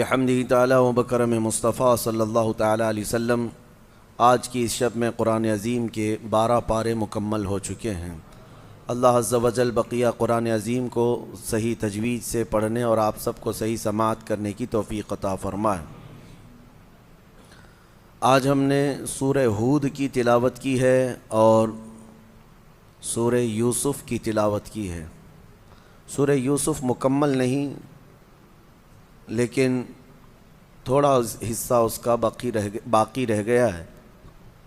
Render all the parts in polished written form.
بحمدہ تعالی و بکرم مصطفیٰ صلی اللہ تعالی علیہ وسلم آج کی اس شب میں قرآن عظیم کے 12 پارے مکمل ہو چکے ہیں۔ اللہ عز و جل بقیہ قرآن عظیم کو صحیح تجوید سے پڑھنے اور آپ سب کو صحیح سماعت کرنے کی توفیق عطا فرمائے۔ آج ہم نے سورہ ہود کی تلاوت کی ہے اور سورہ یوسف کی تلاوت کی ہے۔ سورہ یوسف مکمل نہیں لیکن تھوڑا حصہ اس کا باقی رہ گیا ہے۔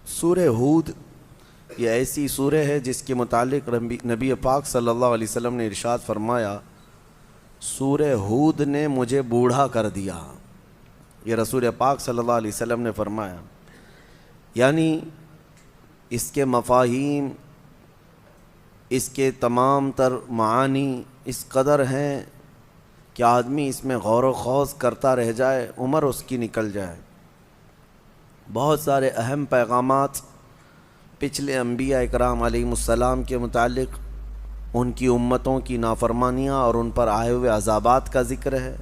سورہ ہود یہ ایسی سورہ ہے جس کے متعلق نبی پاک صلی اللہ علیہ وسلم نے ارشاد فرمایا، سورہ ہود نے مجھے بوڑھا کر دیا۔ یہ رسول پاک صلی اللہ علیہ وسلم نے فرمایا، یعنی اس کے مفاہیم، اس کے تمام تر معانی اس قدر ہیں کہ آدمی اس میں غور و خوض کرتا رہ جائے، عمر اس کی نکل جائے۔ بہت سارے اہم پیغامات پچھلے انبیاء اکرام علیہ السلام کے متعلق، ان کی امتوں کی نافرمانیاں اور ان پر آئے ہوئے عذابات کا ذکر ہے۔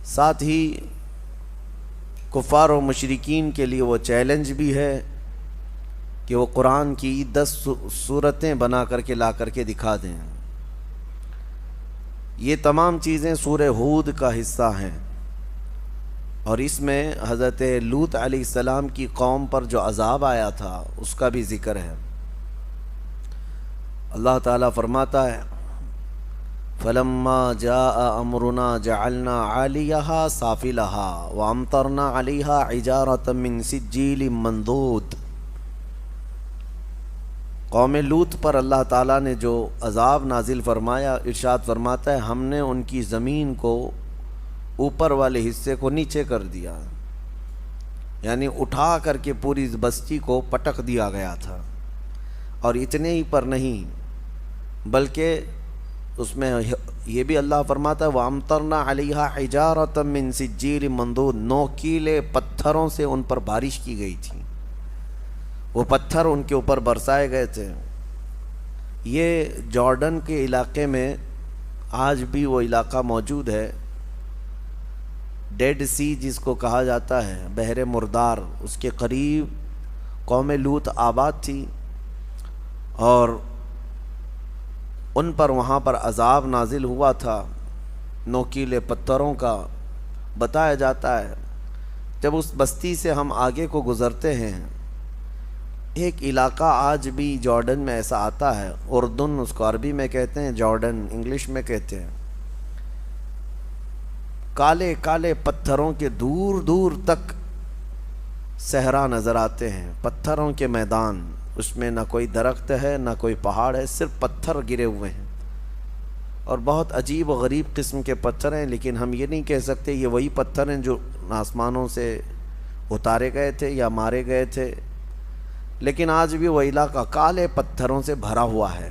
ساتھ ہی کفار و مشرکین کے لیے وہ چیلنج بھی ہے کہ وہ قرآن کی 10 صورتیں بنا کر کے لا کر کے دکھا دیں۔ یہ تمام چیزیں سورہ ہود کا حصہ ہیں، اور اس میں حضرت لوط علیہ السلام کی قوم پر جو عذاب آیا تھا اس کا بھی ذکر ہے۔ اللہ تعالیٰ فرماتا ہے، فَلَمَّا جَاءَ أَمْرُنَا جَعَلْنَا عَالِيَهَا سَافِلَهَا وَأَمْطَرْنَا عَلَيْهَا حِجَارَةً مِّن سِجِّيلٍ مَّنضُودٍ۔ قوم لوط پر اللہ تعالیٰ نے جو عذاب نازل فرمایا، ارشاد فرماتا ہے ہم نے ان کی زمین کو اوپر والے حصے کو نیچے کر دیا، یعنی اٹھا کر کے پوری بستی کو پٹک دیا گیا تھا۔ اور اتنے ہی پر نہیں بلکہ اس میں یہ بھی اللہ فرماتا ہے وَأَمْطَرْنَا عَلَيْهَا حِجَارَةً مِّن سِجِّيلٍ مَّنضُودٍ، نوکیلے پتھروں سے ان پر بارش کی گئی تھی، وہ پتھر ان کے اوپر برسائے گئے تھے۔ یہ جارڈن کے علاقے میں آج بھی وہ علاقہ موجود ہے، ڈیڈ سی جس کو کہا جاتا ہے، بحر مردار، اس کے قریب قوم لوط آباد تھی، اور ان پر وہاں پر عذاب نازل ہوا تھا نوکیلے پتھروں کا۔ بتایا جاتا ہے جب اس بستی سے ہم آگے کو گزرتے ہیں، ایک علاقہ آج بھی جارڈن میں ایسا آتا ہے، اردن اس کو عربی میں کہتے ہیں، جارڈن انگلش میں کہتے ہیں، کالے کالے پتھروں کے دور دور تک صحرا نظر آتے ہیں، پتھروں کے میدان، اس میں نہ کوئی درخت ہے نہ کوئی پہاڑ ہے، صرف پتھر گرے ہوئے ہیں، اور بہت عجیب و غریب قسم کے پتھر ہیں۔ لیکن ہم یہ نہیں کہہ سکتے یہ وہی پتھر ہیں جو آسمانوں سے اتارے گئے تھے یا مارے گئے تھے، لیکن آج بھی وہ علاقہ کالے پتھروں سے بھرا ہوا ہے۔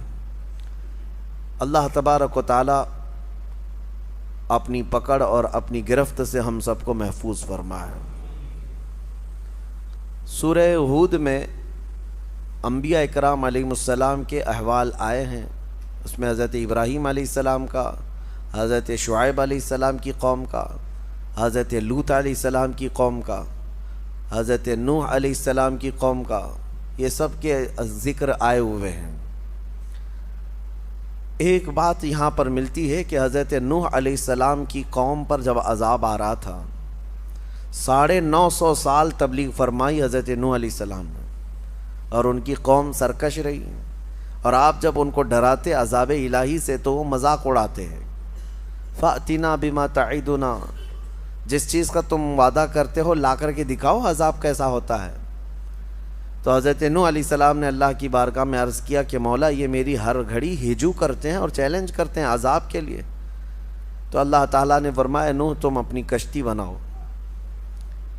اللہ تبارک و تعالی اپنی پکڑ اور اپنی گرفت سے ہم سب کو محفوظ فرمائے۔ سورہ ہود میں انبیاء اکرام علیہ السلام کے احوال آئے ہیں۔ اس میں حضرت ابراہیم علیہ السلام کا، حضرت شعیب علیہ السلام کی قوم کا، حضرت لوط علیہ السلام کی قوم کا، حضرت نوح علیہ السلام کی قوم کا، یہ سب کے ذکر آئے ہوئے ہیں۔ ایک بات یہاں پر ملتی ہے کہ حضرت نوح علیہ السلام کی قوم پر جب عذاب آ رہا تھا، 950 سال تبلیغ فرمائی حضرت نوح علیہ السلام نے، اور ان کی قوم سرکش رہی، اور آپ جب ان کو ڈراتے عذاب الہی سے تو وہ مذاق اڑاتے ہیں۔ فَأْتِنَا بِمَا تَعِدُنَا، جس چیز کا تم وعدہ کرتے ہو لا کر کے دکھاؤ عذاب کیسا ہوتا ہے۔ تو حضرت نوح علیہ السلام نے اللہ کی بارگاہ میں عرض کیا کہ مولا یہ میری ہر گھڑی ہجو کرتے ہیں اور چیلنج کرتے ہیں عذاب کے لیے۔ تو اللہ تعالیٰ نے فرمایا نوح تم اپنی کشتی بناؤ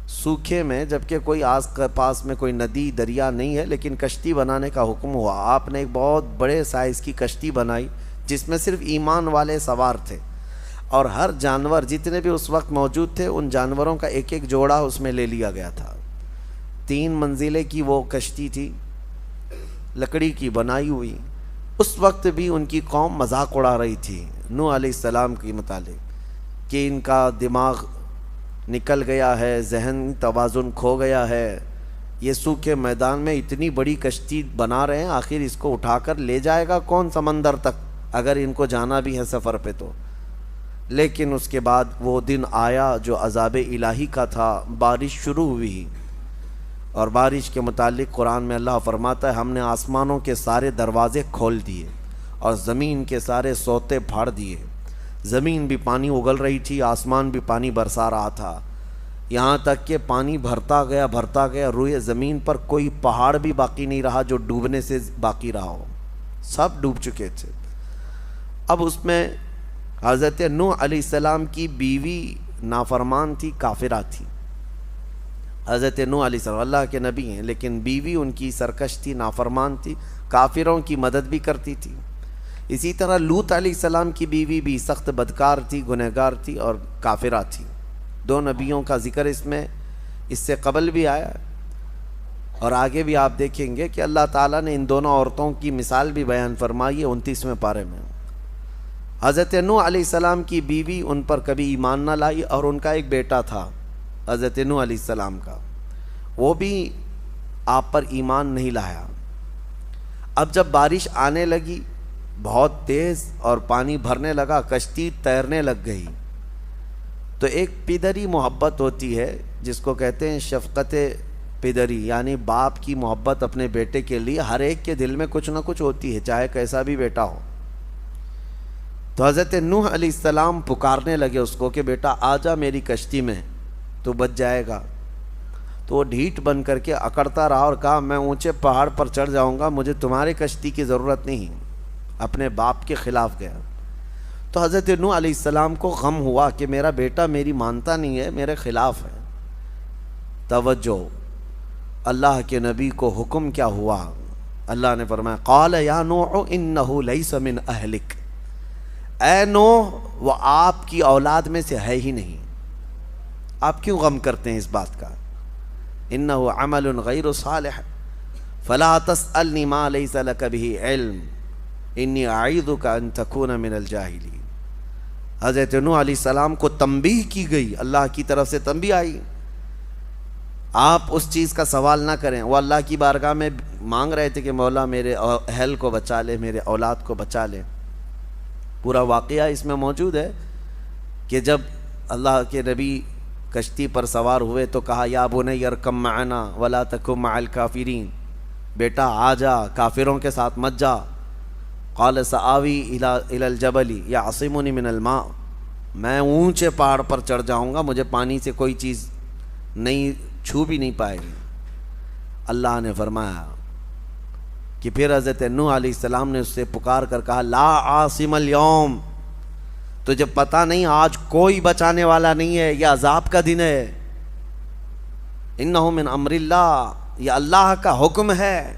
سوکھے میں، جبکہ کوئی آس پاس میں کوئی ندی دریا نہیں ہے، لیکن کشتی بنانے کا حکم ہوا۔ آپ نے ایک بہت بڑے سائز کی کشتی بنائی جس میں صرف ایمان والے سوار تھے، اور ہر جانور جتنے بھی اس وقت موجود تھے ان جانوروں کا ایک ایک جوڑا اس میں لے لیا گیا تھا۔ 3 منزلیں کی وہ کشتی تھی، لکڑی کی بنائی ہوئی۔ اس وقت بھی ان کی قوم مذاق اڑا رہی تھی نوح علیہ السلام کے متعلق کہ ان کا دماغ نکل گیا ہے، ذہن توازن کھو گیا ہے، یہ سوکھے میدان میں اتنی بڑی کشتی بنا رہے ہیں، آخر اس کو اٹھا کر لے جائے گا کون سمندر تک اگر ان کو جانا بھی ہے سفر پہ تو۔ لیکن اس کے بعد وہ دن آیا جو عذاب الہی کا تھا، بارش شروع ہوئی، اور بارش کے متعلق قرآن میں اللہ فرماتا ہے ہم نے آسمانوں کے سارے دروازے کھول دیے اور زمین کے سارے سوتے پھاڑ دیے۔ زمین بھی پانی اگل رہی تھی، آسمان بھی پانی برسا رہا تھا، یہاں تک کہ پانی بھرتا گیا، روئے زمین پر کوئی پہاڑ بھی باقی نہیں رہا جو ڈوبنے سے باقی رہا ہو، سب ڈوب چکے تھے۔ اب اس میں حضرت نوح علیہ السلام کی بیوی نافرمان تھی، کافرہ تھی۔ حضرت نوح علیہ السلام اللہ کے نبی ہیں، لیکن بیوی ان کی سرکش تھی، نافرمان تھی، کافروں کی مدد بھی کرتی تھی۔ اسی طرح لوط علیہ السلام کی بیوی بھی سخت بدکار تھی، گنہگار تھی اور کافرہ تھی۔ دو نبیوں کا ذکر اس سے قبل بھی آیا، اور آگے بھی آپ دیکھیں گے کہ اللہ تعالیٰ نے ان دونوں عورتوں کی مثال بھی بیان فرمائی ہے 29ویں پارے میں۔ حضرت نوح علیہ السلام کی بیوی ان پر کبھی ایمان نہ لائی، اور ان کا ایک بیٹا تھا حضرت نوح علیہ السلام کا، وہ بھی آپ پر ایمان نہیں لایا۔ اب جب بارش آنے لگی بہت تیز اور پانی بھرنے لگا، کشتی تیرنے لگ گئی، تو ایک پدری محبت ہوتی ہے جس کو کہتے ہیں شفقت پدری، یعنی باپ کی محبت اپنے بیٹے کے لیے ہر ایک کے دل میں کچھ نہ کچھ ہوتی ہے، چاہے کیسا بھی بیٹا ہو۔ تو حضرت نوح علیہ السلام پکارنے لگے اس کو کہ بیٹا آ جا میری کشتی میں، تو بچ جائے گا۔ تو وہ ڈھیٹ بن کر کے اکڑتا رہا اور کہا میں اونچے پہاڑ پر چڑھ جاؤں گا، مجھے تمہاری کشتی کی ضرورت نہیں، اپنے باپ کے خلاف گیا۔ تو حضرت نوح علیہ السلام کو غم ہوا کہ میرا بیٹا میری مانتا نہیں ہے، میرے خلاف ہے۔ توجہ، اللہ کے نبی کو حکم کیا ہوا؟ اللہ نے فرمایا قال یا نوح انہ لیس من اہلک، اے نوح وہ آپ کی اولاد میں سے ہے ہی نہیں، آپ کیوں غم کرتے ہیں اس بات کا؟ انہ عمل غیر صالح فلا تسألنی ما لیس لک بہ علم انی اعیذک ان تکون من الجاہلین۔ حضرت نوح علیہ السلام کو تنبیہ کی گئی، اللہ کی طرف سے تنبیہ آئی آپ اس چیز کا سوال نہ کریں۔ وہ اللہ کی بارگاہ میں مانگ رہے تھے کہ مولا میرے اہل کو بچا لے، میرے اولاد کو بچا لے۔ پورا واقعہ اس میں موجود ہے کہ جب اللہ کے نبی کشتی پر سوار ہوئے تو کہا یا بنی ارکب معنا ولا تکن مع الکافرین، بیٹا آ جا کافروں کے ساتھ مت جا۔ قال سآوی الی الجبل یعصمنی من الماء، میں اونچے پہاڑ پر چڑھ جاؤں گا، مجھے پانی سے کوئی چیز نہیں چھو بھی نہیں پائے گی۔ اللہ نے فرمایا کہ پھر حضرت نوح علیہ السلام نے اس سے پکار کر کہا لا عاصم اليوم، تجھے پتہ نہیں آج کوئی بچانے والا نہیں ہے، یہ عذاب کا دن ہے، انہ من امر اللہ، یہ اللہ کا حکم ہے۔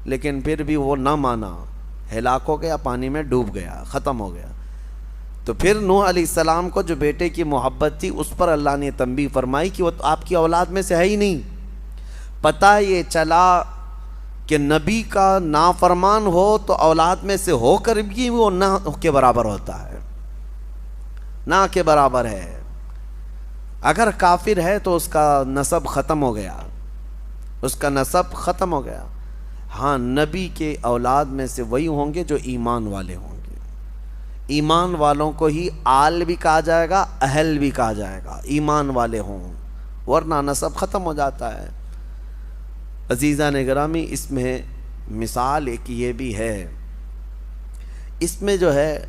لیکن پھر بھی وہ نہ مانا، ہلاک ہو گیا، پانی میں ڈوب گیا، ختم ہو گیا۔ تو پھر نوح علیہ السلام کو جو بیٹے کی محبت تھی اس پر اللہ نے تنبیہ فرمائی کہ وہ آپ کی اولاد میں سے ہے ہی نہیں۔ پتہ یہ چلا کہ نبی کا نافرمان ہو تو اولاد میں سے ہو کر بھی وہ نہ کے برابر ہوتا ہے، نہ کے برابر ہے۔ اگر کافر ہے تو اس کا نسب ختم ہو گیا، اس کا نسب ختم ہو گیا۔ ہاں نبی کے اولاد میں سے وہی ہوں گے جو ایمان والے ہوں گے، ایمان والوں کو ہی آل بھی کہا جائے گا، اہل بھی کہا جائے گا، ایمان والے ہوں، ورنہ نسب ختم ہو جاتا ہے۔ عزیزان گرامی، اس میں مثال ایک یہ بھی ہے، اس میں جو ہے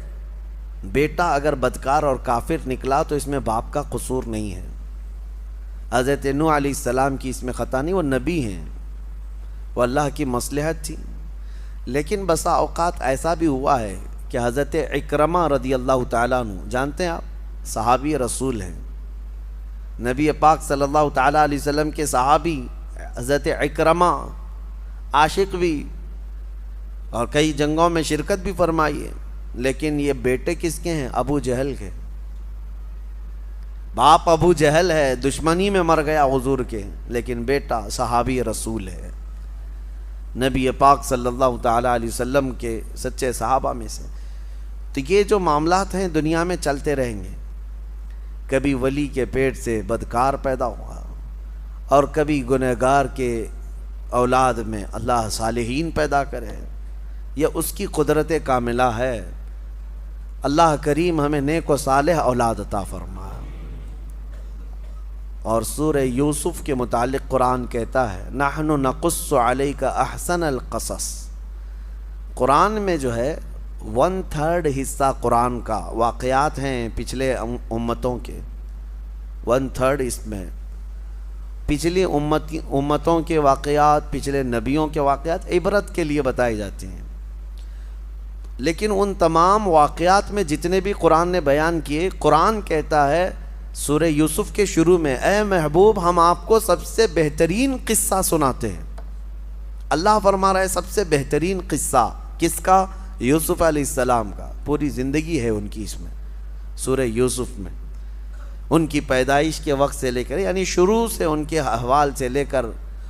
بیٹا اگر بدکار اور کافر نکلا تو اس میں باپ کا قصور نہیں ہے۔ حضرت نوح علیہ السلام کی اس میں خطا نہیں، وہ نبی ہیں، وہ اللہ کی مصلحت تھی۔ لیکن بسا اوقات ایسا بھی ہوا ہے کہ حضرت اکرمہ رضی اللہ تعالیٰ عنہ، جانتے ہیں آپ صحابی رسول ہیں، نبی پاک صلی اللہ تعالیٰ علیہ وسلم کے صحابی حضرت اکرمہ، عاشق بھی اور کئی جنگوں میں شرکت بھی فرمائی ہے، لیکن یہ بیٹے کس کے ہیں؟ ابو جہل کے۔ باپ ابو جہل ہے، دشمنی میں مر گیا حضور کے، لیکن بیٹا صحابی رسول ہے، نبی پاک صلی اللہ تعالیٰ علیہ وسلم کے سچے صحابہ میں سے۔ تو یہ جو معاملات ہیں دنیا میں چلتے رہیں گے، کبھی ولی کے پیٹ سے بدکار پیدا ہوا اور کبھی گنہگار کے اولاد میں اللہ صالحین پیدا کرے، یہ اس کی قدرت کاملہ ہے۔ اللہ کریم ہمیں نیک و صالح اولاد عطا فرمائے۔ اور سورہ یوسف کے متعلق قرآن کہتا ہے نحن نقص علیک احسن القصص۔ قرآن میں جو ہے 1/3 حصہ قرآن کا واقعات ہیں پچھلے امتوں کے، 1/3 اس میں پچھلی امتوں کے واقعات، پچھلے نبیوں کے واقعات عبرت کے لیے بتائے جاتے ہیں۔ لیکن ان تمام واقعات میں جتنے بھی قرآن نے بیان کیے، قرآن کہتا ہے سورہ یوسف کے شروع میں اے محبوب ہم آپ کو سب سے بہترین قصہ سناتے ہیں۔ اللہ فرما رہا ہے سب سے بہترین قصہ کس کا؟ یوسف علیہ السلام کا۔ پوری زندگی ہے ان کی اس میں، سورہ یوسف میں، ان کی پیدائش کے وقت سے لے کر، یعنی شروع سے ان کے احوال سے لے کر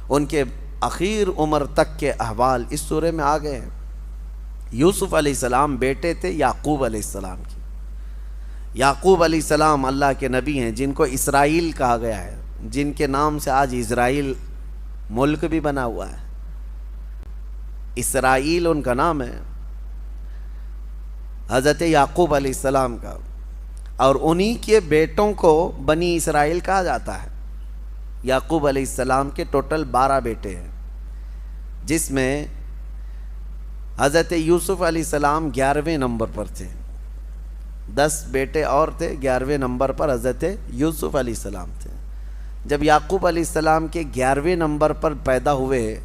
ان کے اخیر عمر تک کے احوال اس سورہ میں آ گئے ہیں۔ یوسف علیہ السلام بیٹے تھے یعقوب علیہ السلام کی۔ یعقوب علیہ السلام اللہ کے نبی ہیں جن کو اسرائیل کہا گیا ہے، جن کے نام سے آج اسرائیل ملک بھی بنا ہوا ہے۔ اسرائیل ان کا نام ہے، حضرت یعقوب علیہ السلام کا، اور انہی کے بیٹوں کو بنی اسرائیل کہا جاتا ہے۔ یعقوب علیہ السلام کے ٹوٹل 12 بیٹے ہیں، جس میں حضرت یوسف علیہ السلام 11ویں نمبر پر تھے۔ 10 بیٹے اور تھے، 11ویں نمبر پر حضرت یوسف علیہ السلام تھے۔ جب یعقوب علیہ السلام کے 11ویں نمبر پر پیدا ہوئے،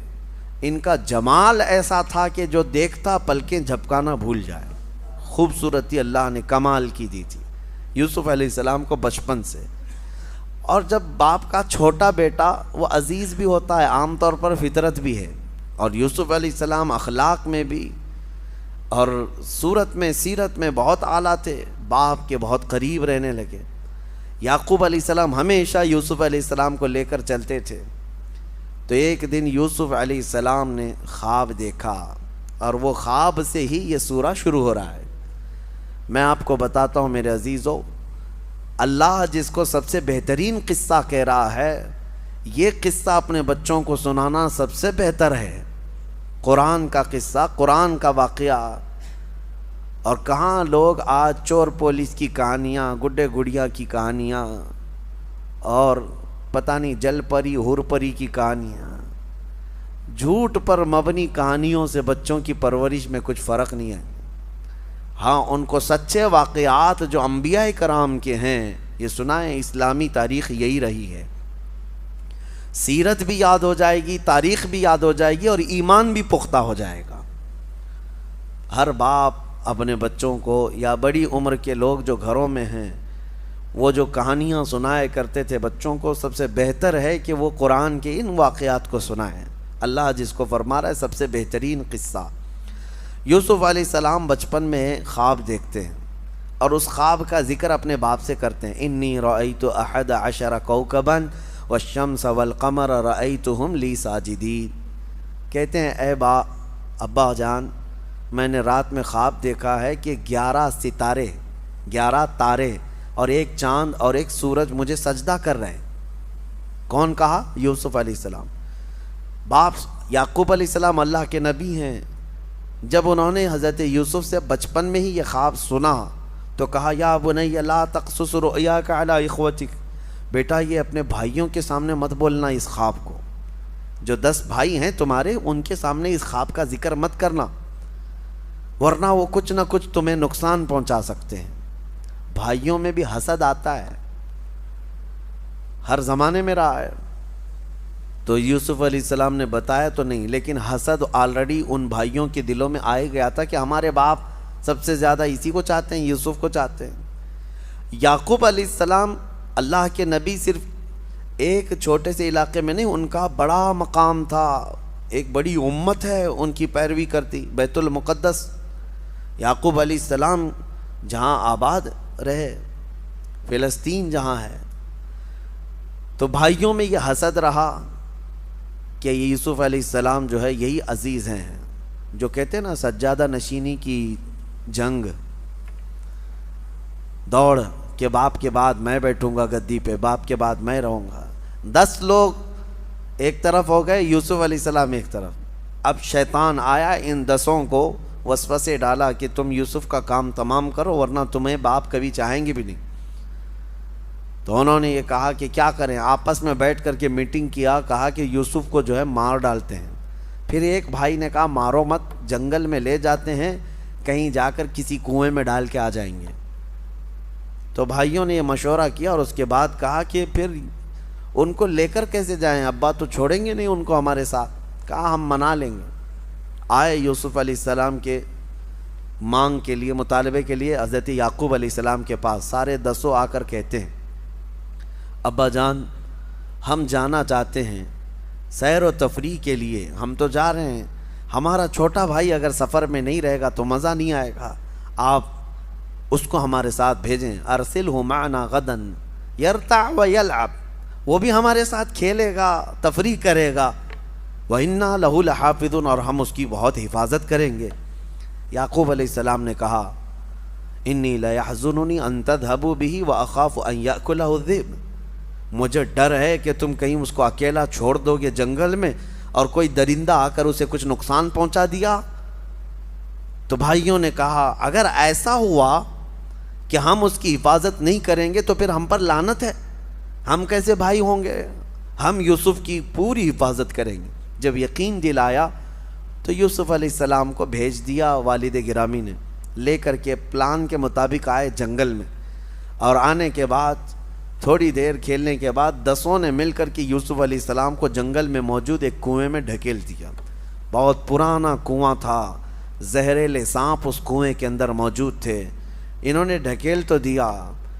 ان کا جمال ایسا تھا کہ جو دیکھتا پلکیں جھپکانا بھول جائے۔ خوبصورتی اللہ نے کمال کی دی تھی یوسف علیہ السلام کو بچپن سے۔ اور جب باپ کا چھوٹا بیٹا وہ عزیز بھی ہوتا ہے، عام طور پر فطرت بھی ہے، اور یوسف علیہ السلام اخلاق میں بھی اور صورت میں سیرت میں بہت اعلیٰ تھے، باپ کے بہت قریب رہنے لگے۔ یعقوب علیہ السلام ہمیشہ یوسف علیہ السلام کو لے کر چلتے تھے۔ تو ایک دن یوسف علیہ السلام نے خواب دیکھا، اور وہ خواب سے ہی یہ سورہ شروع ہو رہا ہے۔ میں آپ کو بتاتا ہوں میرے عزیزو، اللہ جس کو سب سے بہترین قصہ کہہ رہا ہے، یہ قصہ اپنے بچوں کو سنانا سب سے بہتر ہے۔ قرآن کا قصہ، قرآن کا واقعہ۔ اور کہاں لوگ آج چور پولیس کی کہانیاں، گڈے گڑیا کی کہانیاں، اور پتہ نہیں جل پری ہور پری کی کہانیاں، جھوٹ پر مبنی کہانیوں سے بچوں کی پرورش میں کچھ فرق نہیں ہے۔ ہاں ان کو سچے واقعات جو انبیاء کرام کے ہیں یہ سنائیں۔ اسلامی تاریخ یہی رہی ہے، سیرت بھی یاد ہو جائے گی، تاریخ بھی یاد ہو جائے گی، اور ایمان بھی پختہ ہو جائے گا۔ ہر باپ اپنے بچوں کو، یا بڑی عمر کے لوگ جو گھروں میں ہیں، وہ جو کہانیاں سنائے کرتے تھے بچوں کو، سب سے بہتر ہے کہ وہ قرآن کے ان واقعات کو سنائیں۔ اللہ جس کو فرما رہا ہے سب سے بہترین قصہ۔ یوسف علیہ السلام بچپن میں خواب دیکھتے ہیں، اور اس خواب کا ذکر اپنے باپ سے کرتے ہیں۔ انی رأیت 11 کوکبا والشمس والقمر رأیتہم لی ساجدین۔ کہتے ہیں اے ابا جان، میں نے رات میں خواب دیکھا ہے کہ 11 ستارے، 11 تارے اور ایک چاند اور ایک سورج مجھے سجدہ کر رہے ہیں۔ کون کہا؟ یوسف علیہ السلام۔ باپ یعقوب علیہ السلام اللہ کے نبی ہیں، جب انہوں نے حضرت یوسف سے بچپن میں ہی یہ خواب سنا تو کہا یا بنی لا تقصص رؤیاک علی اخوتک، بیٹا یہ اپنے بھائیوں کے سامنے مت بولنا اس خواب کو، جو 10 بھائی ہیں تمہارے ان کے سامنے اس خواب کا ذکر مت کرنا، ورنہ وہ کچھ نہ کچھ تمہیں نقصان پہنچا سکتے ہیں۔ بھائیوں میں بھی حسد آتا ہے، ہر زمانے میں رہا ہے۔ تو یوسف علیہ السلام نے بتایا تو نہیں، لیکن حسد آلریڈی ان بھائیوں کے دلوں میں آئے گیا تھا کہ ہمارے باپ سب سے زیادہ اسی کو چاہتے ہیں، یوسف کو چاہتے ہیں۔ یعقوب علیہ السلام اللہ کے نبی صرف ایک چھوٹے سے علاقے میں نہیں، ان کا بڑا مقام تھا، ایک بڑی امت ہے ان کی پیروی کرتی۔ بیت المقدس یعقوب علیہ السلام جہاں آباد رہے، فلسطین جہاں ہے، تو بھائیوں میں یہ حسد رہا کہ یوسف علیہ السلام جو ہے یہی عزیز ہیں، جو کہتے ہیں نا سجادہ نشینی کی جنگ، دوڑ کہ باپ کے بعد میں بیٹھوں گا گدی پہ، باپ کے بعد میں رہوں گا۔ 10 لوگ ایک طرف ہو گئے، یوسف علیہ السلام ایک طرف۔ اب شیطان آیا، ان 10 کو وسوسے ڈالا کہ تم یوسف کا کام تمام کرو ورنہ تمہیں باپ کبھی چاہیں گے بھی نہیں۔ تو انہوں نے یہ کہا کہ کیا کریں، آپس میں بیٹھ کر کے میٹنگ کیا، کہا کہ یوسف کو جو ہے مار ڈالتے ہیں۔ پھر ایک بھائی نے کہا مارو مت، جنگل میں لے جاتے ہیں، کہیں جا کر کسی کنویں میں ڈال کے آ جائیں گے۔ تو بھائیوں نے یہ مشورہ کیا اور اس کے بعد کہا کہ پھر ان کو لے کر کیسے جائیں، ابا تو چھوڑیں گے نہیں ان کو ہمارے ساتھ۔ کہا ہم منا لیں گے۔ آئے یوسف علیہ السلام کے مانگ کے لیے، مطالبے کے لیے حضرت یعقوب علیہ السلام کے پاس۔ سارے 10 آ کر کہتے ہیں ابا جان ہم جانا چاہتے ہیں سیر و تفریح کے لیے، ہم تو جا رہے ہیں، ہمارا چھوٹا بھائی اگر سفر میں نہیں رہے گا تو مزہ نہیں آئے گا، آپ اس کو ہمارے ساتھ بھیجیں۔ ارسلہ معنا غدا یرتع ویلعب، وہ بھی ہمارے ساتھ کھیلے گا، تفریح کرے گا۔ وَإِنَّا لَهُ لَحَافِظُونَ، اور ہم اس کی بہت حفاظت کریں گے۔ یعقوب علیہ السلام نے کہا انی لَيَحْزُنُنِي أَن تَذْهَبُوا بِهِ وَأَخَافُ أَن يَأْكُلَهُ الذِّئْبُ، مجھے ڈر ہے کہ تم کہیں اس کو اکیلا چھوڑ دو گے جنگل میں اور کوئی درندہ آ کر اسے کچھ نقصان پہنچا دیا۔ تو بھائیوں نے کہا اگر ایسا ہوا کہ ہم اس کی حفاظت نہیں کریں گے تو پھر ہم پر لعنت ہے، ہم کیسے بھائی ہوں گے، ہم یوسف کی پوری حفاظت کریں گے۔ جب یقین دلایا تو یوسف علیہ السلام کو بھیج دیا والد گرامی نے، لے کر کے پلان کے مطابق آئے جنگل میں، اور آنے کے بعد تھوڑی دیر کھیلنے کے بعد 10 نے مل کر کے یوسف علیہ السلام کو جنگل میں موجود ایک کنویں میں ڈھکیل دیا۔ بہت پرانا کنواں تھا، زہریلے سانپ اس کنویں کے اندر موجود تھے۔ انہوں نے ڈھکیل تو دیا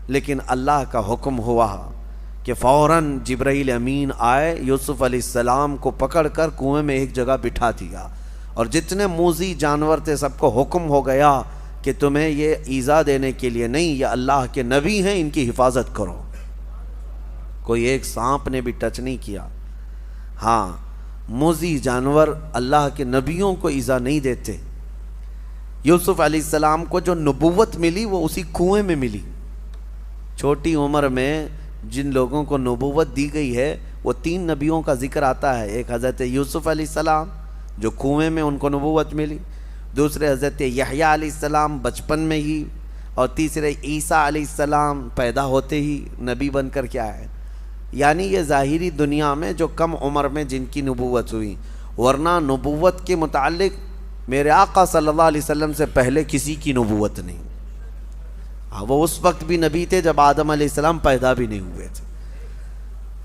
لیکن اللہ کا حکم ہوا کہ فوراً جبرائیل امین آئے، یوسف علیہ السلام کو پکڑ کر کنویں میں ایک جگہ بٹھا دیا، اور جتنے موذی جانور تھے سب کو حکم ہو گیا کہ تمہیں یہ ایذا دینے کے لیے نہیں، یہ اللہ کے نبی ہیں، ان کی حفاظت کرو۔ کوئی ایک سانپ نے بھی ٹچ نہیں کیا۔ ہاں، موذی جانور اللہ کے نبیوں کو ایذا نہیں دیتے۔ یوسف علیہ السلام کو جو نبوت ملی وہ اسی کنویں میں ملی۔ چھوٹی عمر میں جن لوگوں کو نبوت دی گئی ہے وہ 3 نبیوں کا ذکر آتا ہے۔ ایک حضرت یوسف علیہ السلام جو کنویں میں ان کو نبوت ملی، دوسرے حضرت یحییٰ علیہ السلام بچپن میں ہی، اور تیسرے عیسیٰ علیہ السلام پیدا ہوتے ہی نبی بن کر کے آئے۔ یعنی یہ ظاہری دنیا میں جو کم عمر میں جن کی نبوت ہوئی، ورنہ نبوت کے متعلق میرے آقا صلی اللہ علیہ وسلم سے پہلے کسی کی نبوت نہیں۔ وہ اس وقت بھی نبی تھے جب آدم علیہ السلام پیدا بھی نہیں ہوئے تھے۔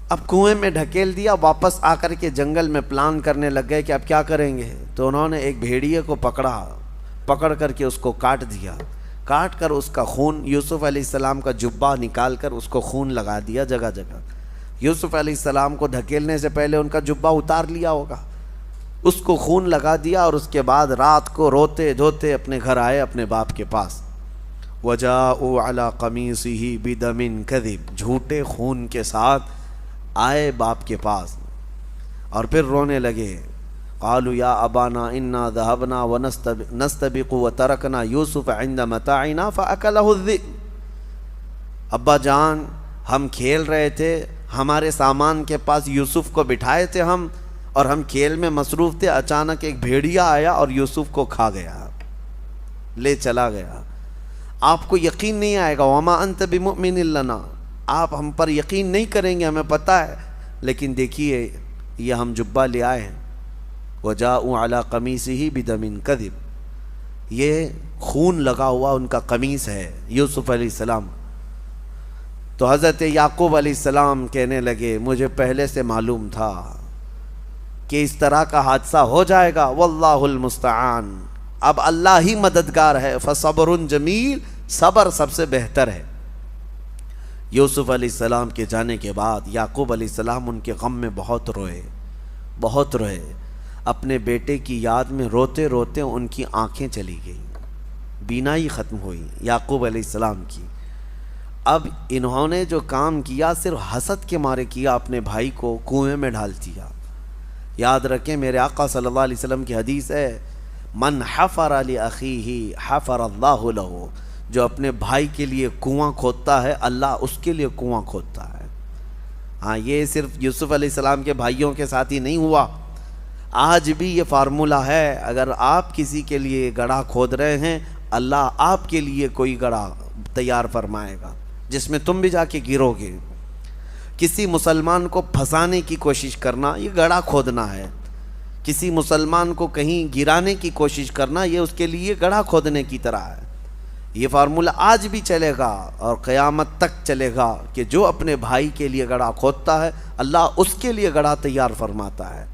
اب کنویں میں ڈھکیل دیا، واپس آ کر کے جنگل میں پلان کرنے لگ گئے کہ اب کیا کریں گے۔ تو انہوں نے ایک بھیڑیے کو پکڑ کر کے اس کو کاٹ دیا، کاٹ کر اس کا خون، یوسف علیہ السلام کا جبہ نکال کر اس کو خون لگا دیا جگہ جگہ۔ یوسف علیہ السلام کو دھکیلنے سے پہلے ان کا جبہ اتار لیا ہوگا، اس کو خون لگا دیا، اور اس کے بعد رات کو روتے دھوتے اپنے گھر آئے اپنے باپ کے پاس۔ وَجَاءُوا عَلَىٰ قَمِيصِهِ بِدَمٍ كَذِبٍ، جھوٹے خون کے ساتھ آئے باپ کے پاس اور پھر رونے لگے۔ قالوا یا ابانا انا ذهبنا ونستبق وتركنا يوسف عند متاعنا فاكله الذئب، ابا جان ہم کھیل رہے تھے، ہمارے سامان کے پاس یوسف کو بٹھائے تھے ہم، اور ہم کھیل میں مصروف تھے، اچانک ایک بھیڑیا آیا اور یوسف کو کھا گیا، لے چلا گیا۔ آپ کو یقین نہیں آئے گا، وما انت بمؤمن لنا، آپ ہم پر یقین نہیں کریں گے، ہمیں پتہ ہے، لیکن دیکھیے یہ ہم جبہ لے آئے ہیں۔ وجاءوا علی قمیصہ بدم کذب، یہ خون لگا ہوا ان کا قمیص ہے یوسف علیہ السلام۔ تو حضرت یعقوب علیہ السلام کہنے لگے مجھے پہلے سے معلوم تھا کہ اس طرح کا حادثہ ہو جائے گا، واللہ المستعان، اب اللہ ہی مددگار ہے، فصبر جمیل، صبر سب سے بہتر ہے۔ یوسف علیہ السلام کے جانے کے بعد یعقوب علیہ السلام ان کے غم میں بہت روئے، اپنے بیٹے کی یاد میں روتے روتے ان کی آنکھیں چلی گئیں، بینائی ختم ہوئی یعقوب علیہ السلام کی۔ اب انہوں نے جو کام کیا صرف حسد کے مارے کیا، اپنے بھائی کو کنویں میں ڈال دیا۔ یاد رکھیں میرے آقا صلی اللہ علیہ وسلم کی حدیث ہے، من حفر لاخیہ حفر اللہ لہ، جو اپنے بھائی کے لیے کنواں کھودتا ہے اللہ اس کے لیے کنواں کھودتا ہے۔ ہاں، یہ صرف یوسف علیہ السلام کے بھائیوں کے ساتھ ہی نہیں ہوا، آج بھی یہ فارمولہ ہے۔ اگر آپ کسی کے لیے گڑھا کھود رہے ہیں، اللہ آپ کے لیے کوئی گڑھا تیار فرمائے گا جس میں تم بھی جا کے گرو گے۔ کسی مسلمان کو پھنسانے کی کوشش کرنا یہ گڑھا کھودنا ہے، کسی مسلمان کو کہیں گرانے کی کوشش کرنا یہ اس کے لیے گڑھا کھودنے کی طرح ہے۔ یہ فارمولہ آج بھی چلے گا اور قیامت تک چلے گا کہ جو اپنے بھائی کے لیے گڑھا کھودتا ہے اللہ اس کے لیے گڑھا تیار فرماتا ہے۔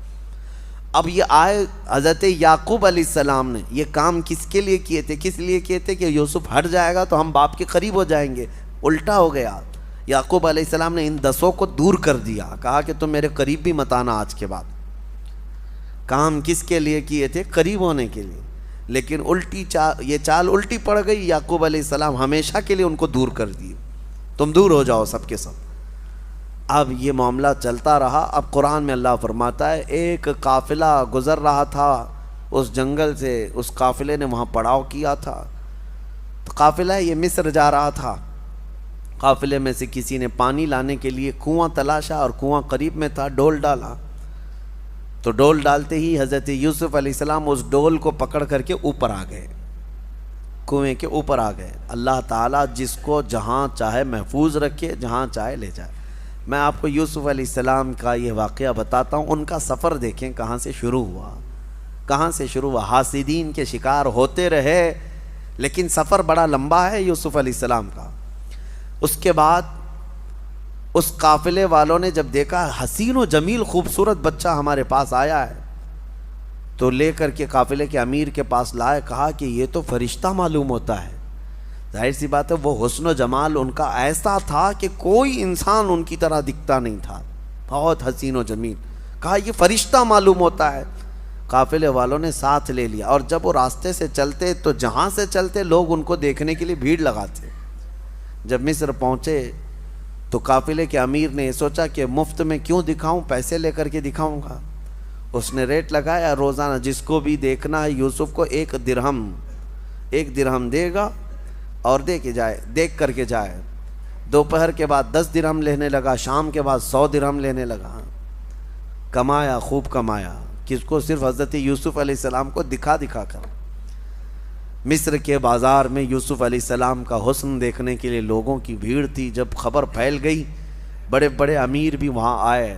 اب یہ آئے حضرت یعقوب علیہ السلام نے یہ کام کس کے لیے کیے تھے؟ کس لیے کیے تھے کہ یوسف ہٹ جائے گا تو ہم باپ کے قریب ہو جائیں گے۔ الٹا ہو گیا، یعقوب علیہ السلام نے ان 10 کو دور کر دیا، کہا کہ تم میرے قریب بھی مت آنا آج کے بعد۔ کام کس کے لیے کیے تھے؟ قریب ہونے کے لیے، لیکن یہ چال الٹی پڑ گئی۔ یعقوب علیہ السلام ہمیشہ کے لیے ان کو دور کر دیے، تم دور ہو جاؤ سب کے سب۔ اب یہ معاملہ چلتا رہا۔ اب قرآن میں اللہ فرماتا ہے ایک قافلہ گزر رہا تھا اس جنگل سے، اس قافلے نے وہاں پڑاؤ کیا تھا۔ قافلہ یہ مصر جا رہا تھا، قافلے میں سے کسی نے پانی لانے کے لیے کنواں تلاشا اور کنواں قریب میں تھا، ڈول ڈالا تو ڈول ڈالتے ہی حضرت یوسف علیہ السلام اس ڈول کو پکڑ کر کے اوپر آ گئے، کنویں کے اوپر آ گئے۔ اللہ تعالیٰ جس کو جہاں چاہے محفوظ رکھے، جہاں چاہے لے جائے۔ میں آپ کو یوسف علیہ السلام کا یہ واقعہ بتاتا ہوں، ان کا سفر دیکھیں کہاں سے شروع ہوا، کہاں سے شروع ہوا۔ حاسدین کے شکار ہوتے رہے لیکن سفر بڑا لمبا ہے یوسف علیہ السلام کا۔ اس کے بعد اس قافلے والوں نے جب دیکھا حسین و جمیل خوبصورت بچہ ہمارے پاس آیا ہے تو لے کر کے قافلے کے امیر کے پاس لائے، کہا کہ یہ تو فرشتہ معلوم ہوتا ہے۔ ظاہر سی بات ہے وہ حسن و جمال ان کا ایسا تھا کہ کوئی انسان ان کی طرح دکھتا نہیں تھا، بہت حسین و جمیل۔ کہا یہ فرشتہ معلوم ہوتا ہے۔ قافلے والوں نے ساتھ لے لیا اور جب وہ راستے سے چلتے تو جہاں سے چلتے لوگ ان کو دیکھنے کے لیے بھیڑ لگاتے۔ جب مصر پہنچے تو قافلے کے امیر نے یہ سوچا کہ مفت میں کیوں دکھاؤں، پیسے لے کر کے دکھاؤں گا۔ اس نے ریٹ لگایا، روزانہ جس کو بھی دیکھنا ہے یوسف کو 1 درہم دے گا اور دیکھ کر کے جائے۔ دوپہر کے بعد 10 درہم لینے لگا، شام کے بعد 100 درہم لینے لگا۔ کمایا، خوب کمایا، کس کو؟ صرف حضرت یوسف علیہ السلام کو دکھا کر۔ مصر کے بازار میں یوسف علیہ السلام کا حسن دیکھنے کے لیے لوگوں کی بھیڑ تھی۔ جب خبر پھیل گئی بڑے بڑے امیر بھی وہاں آئے۔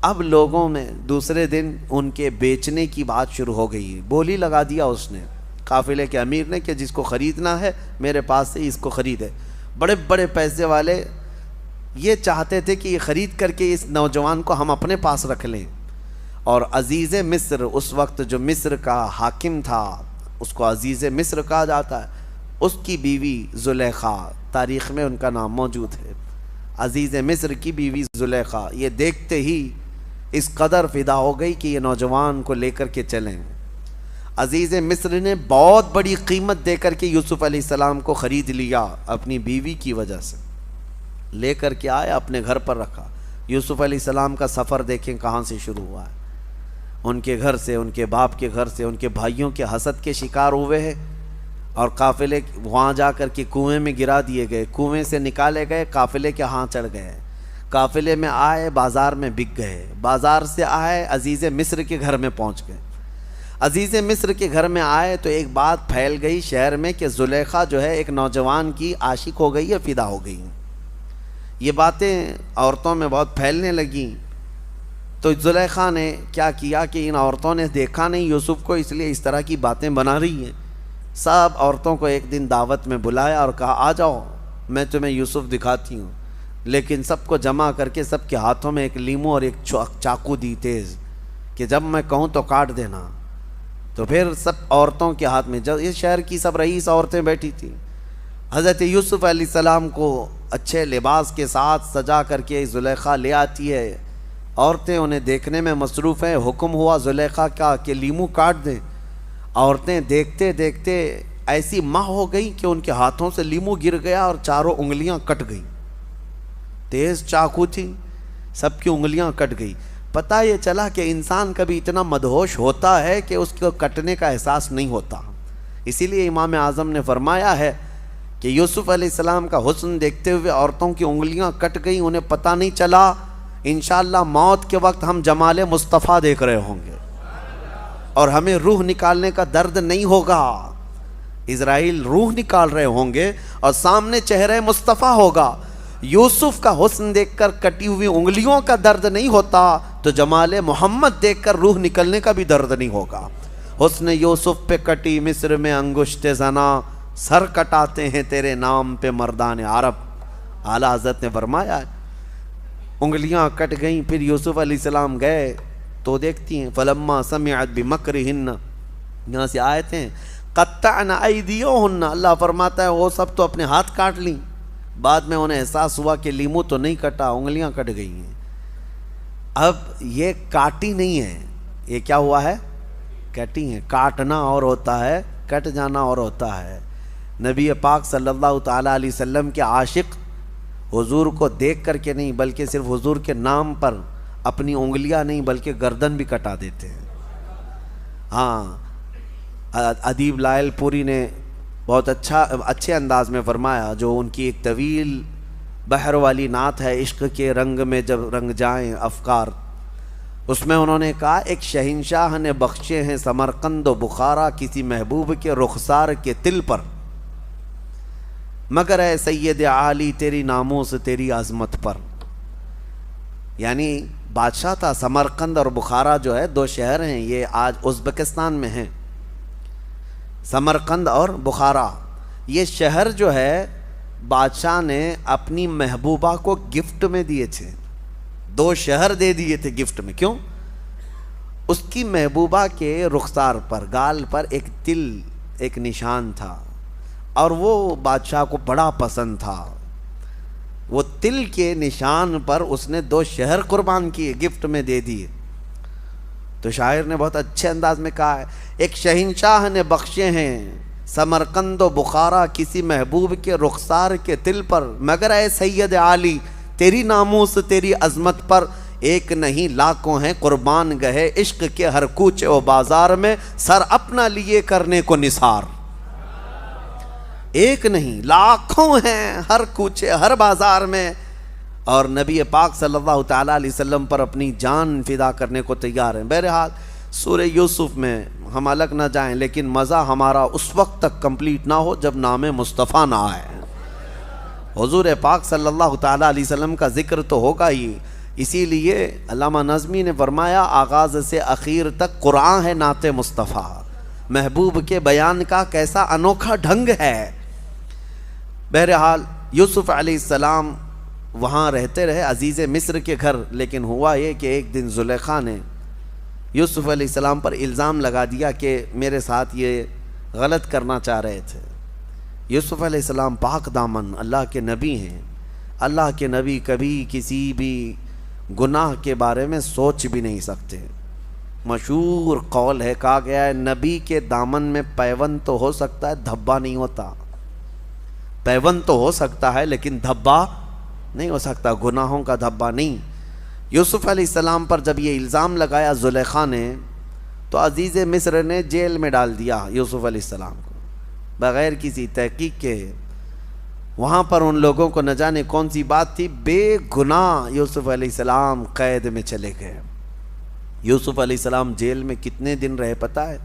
اب لوگوں میں دوسرے دن ان کے بیچنے کی بات شروع ہو گئی، بولی لگا دیا اس نے قافلے کے امیر نے کہ جس کو خریدنا ہے میرے پاس سے اس کو خریدے۔ بڑے بڑے پیسے والے یہ چاہتے تھے کہ یہ خرید کر کے اس نوجوان کو ہم اپنے پاس رکھ لیں۔ اور عزیز مصر، اس وقت جو مصر کا حاکم تھا اس کو عزیز مصر کہا جاتا ہے، اس کی بیوی زلیخا، تاریخ میں ان کا نام موجود ہے، عزیز مصر کی بیوی زلیخا، یہ دیکھتے ہی اس قدر فدا ہو گئی کہ یہ نوجوان کو لے کر کے چلیں۔ عزیز مصر نے بہت بڑی قیمت دے کر کے یوسف علیہ السلام کو خرید لیا اپنی بیوی کی وجہ سے، لے کر کے آیا اپنے گھر پر رکھا۔ یوسف علیہ السلام کا سفر دیکھیں کہاں سے شروع ہوا ہے، ان کے گھر سے، ان کے باپ کے گھر سے، ان کے بھائیوں کے حسد کے شکار ہوئے ہیں اور قافلے وہاں جا کر کے کنویں میں گرا دیے گئے، کنویں سے نکالے گئے، قافلے کے ہاں چڑھ گئے، قافلے میں آئے بازار میں بک گئے، بازار سے آئے عزیز مصر کے گھر میں پہنچ گئے۔ عزیز مصر کے گھر میں آئے تو ایک بات پھیل گئی شہر میں کہ زلیخا جو ہے ایک نوجوان کی عاشق ہو گئی ہے، فدا ہو گئی۔ یہ باتیں عورتوں میں بہت پھیلنے لگیں تو زلیخا نے کیا کیا کہ ان عورتوں نے دیکھا نہیں یوسف کو، اس لیے اس طرح کی باتیں بنا رہی ہیں۔ سب عورتوں کو ایک دن دعوت میں بلایا اور کہا آ جاؤ میں تمہیں یوسف دکھاتی ہوں، لیکن سب کو جمع کر کے سب کے ہاتھوں میں ایک لیمو اور ایک چاقو دی تیز کہ جب میں کہوں تو کاٹ دینا۔ تو پھر سب عورتوں کے ہاتھ میں، جب اس شہر کی سب رئیس عورتیں بیٹھی تھیں، حضرت یوسف علیہ السلام کو اچھے لباس کے ساتھ سجا کر کے زلیخا لے آتی ہے، عورتیں انہیں دیکھنے میں مصروف ہیں۔ حکم ہوا زلیخا کا کہ لیمو کاٹ دیں، عورتیں دیکھتے دیکھتے ایسی ماہ ہو گئی کہ ان کے ہاتھوں سے لیمو گر گیا اور چاروں انگلیاں کٹ گئیں، تیز چاقو تھی، سب کی انگلیاں کٹ گئی۔ پتہ یہ چلا کہ انسان کبھی اتنا مدہوش ہوتا ہے کہ اس کو کٹنے کا احساس نہیں ہوتا۔ اسی لیے امام اعظم نے فرمایا ہے کہ یوسف علیہ السلام کا حسن دیکھتے ہوئے عورتوں کی انگلیاں کٹ گئیں، انہیں پتہ نہیں چلا. انشاءاللہ موت کے وقت ہم جمال مصطفیٰ دیکھ رہے ہوں گے اور ہمیں روح نکالنے کا درد نہیں ہوگا. اسرائیل روح نکال رہے ہوں گے اور سامنے چہرہ مصطفیٰ ہوگا. یوسف کا حسن دیکھ کر کٹی ہوئی انگلیوں کا درد نہیں ہوتا تو جمال محمد دیکھ کر روح نکلنے کا بھی درد نہیں ہوگا. حسن یوسف پہ کٹی مصر میں انگشت زنا، سر کٹاتے ہیں تیرے نام پہ مردان عرب. اعلیٰ حضرت نے فرمایا انگلیاں کٹ گئیں. پھر یوسف علیہ السلام گئے تو دیکھتی ہیں فلما سمعت بمکرہن، یہاں سے آیت ہیں قطعنا ایدیہن. اللہ فرماتا ہے وہ سب تو اپنے ہاتھ کاٹ لیں، بعد میں انہیں احساس ہوا کہ لیمو تو نہیں کٹا، انگلیاں کٹ گئی ہیں. اب یہ کاٹی نہیں ہے، یہ کیا ہوا ہے؟ کٹی ہیں. کاٹنا اور ہوتا ہے، کٹ جانا اور ہوتا ہے. نبی پاک صلی اللہ تعالیٰ علیہ وسلم کے عاشق حضور کو دیکھ کر کے نہیں بلکہ صرف حضور کے نام پر اپنی انگلیاں نہیں بلکہ گردن بھی کٹا دیتے ہیں. ہاں، ادیب لائل پوری نے بہت اچھے انداز میں فرمایا، جو ان کی ایک طویل بحر والی نعت ہے عشق کے رنگ میں جب رنگ جائیں افکار. اس میں انہوں نے کہا ایک شہنشاہ نے بخشے ہیں سمرقند و بخارا کسی محبوب کے رخسار کے تل پر، مگر اے سید عالی تیری ناموس تیری عظمت پر. یعنی بادشاہ تھا. سمرقند اور بخارا جو ہے دو شہر ہیں، یہ آج ازبکستان میں ہیں. سمرقند اور بخارا یہ شہر جو ہے بادشاہ نے اپنی محبوبہ کو گفٹ میں دیے تھے. دو شہر دے دیے تھے گفٹ میں. کیوں؟ اس کی محبوبہ کے رخسار پر گال پر ایک تل، ایک نشان تھا اور وہ بادشاہ کو بڑا پسند تھا. وہ تل کے نشان پر اس نے دو شہر قربان کیے، گفٹ میں دے دیے. تو شاعر نے بہت اچھے انداز میں کہا ہے ایک شہنشاہ نے بخشے ہیں سمرقند و بخارا کسی محبوب کے رخسار کے تل پر، مگر اے سید عالی تیری ناموس تیری عظمت پر ایک نہیں لاکھوں ہیں قربان گئے عشق کے ہر کوچے و بازار میں سر اپنا لیے کرنے کو نثار. ایک نہیں لاکھوں ہیں ہر کوچے ہر بازار میں، اور نبی پاک صلی اللہ تعالیٰ علیہ وسلم پر اپنی جان فدا کرنے کو تیار ہیں. بہرحال سورہ یوسف میں ہم الگ نہ جائیں، لیکن مزہ ہمارا اس وقت تک کمپلیٹ نہ ہو جب نام مصطفیٰ نہ آئے. حضور پاک صلی اللہ تعالیٰ علیہ وسلم کا ذکر تو ہوگا ہی. اسی لیے علامہ نظمی نے فرمایا آغاز سے اخیر تک قرآن ہے نعت مصطفیٰ، محبوب کے بیان کا کیسا انوکھا ڈھنگ ہے. بہرحال یوسف علیہ السلام وہاں رہتے رہے عزیز مصر کے گھر، لیکن ہوا یہ کہ ایک دن زلیخا نے یوسف علیہ السلام پر الزام لگا دیا کہ میرے ساتھ یہ غلط کرنا چاہ رہے تھے. یوسف علیہ السلام پاک دامن اللہ کے نبی ہیں. اللہ کے نبی کبھی کسی بھی گناہ کے بارے میں سوچ بھی نہیں سکتے. مشہور قول ہے، کہا گیا ہے نبی کے دامن میں پیوند تو ہو سکتا ہے دھبا نہیں ہوتا. پیوند تو ہو سکتا ہے لیکن دھبا نہیں ہو سکتا، گناہوں کا دھبا نہیں. یوسف علیہ السلام پر جب یہ الزام لگایا زلیخا نے تو عزیز مصر نے جیل میں ڈال دیا یوسف علیہ السلام کو بغیر کسی تحقیق کے. وہاں پر ان لوگوں کو نہ جانے کون سی بات تھی، بے گناہ یوسف علیہ السلام قید میں چلے گئے. یوسف علیہ السلام جیل میں کتنے دن رہے پتہ ہے؟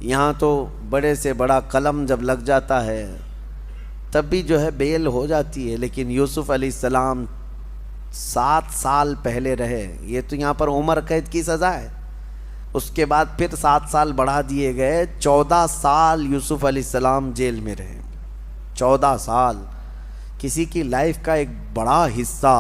یہاں تو بڑے سے بڑا قلم جب لگ جاتا ہے تب بھی جو ہے بیل ہو جاتی ہے، لیکن یوسف علیہ السلام 7 سال پہلے رہے. یہ تو یہاں پر عمر قید کی سزا ہے. اس کے بعد پھر 7 سال بڑھا دیے گئے، 14 سال یوسف علیہ السلام جیل میں رہے. 14 سال کسی کی لائف کا ایک بڑا حصہ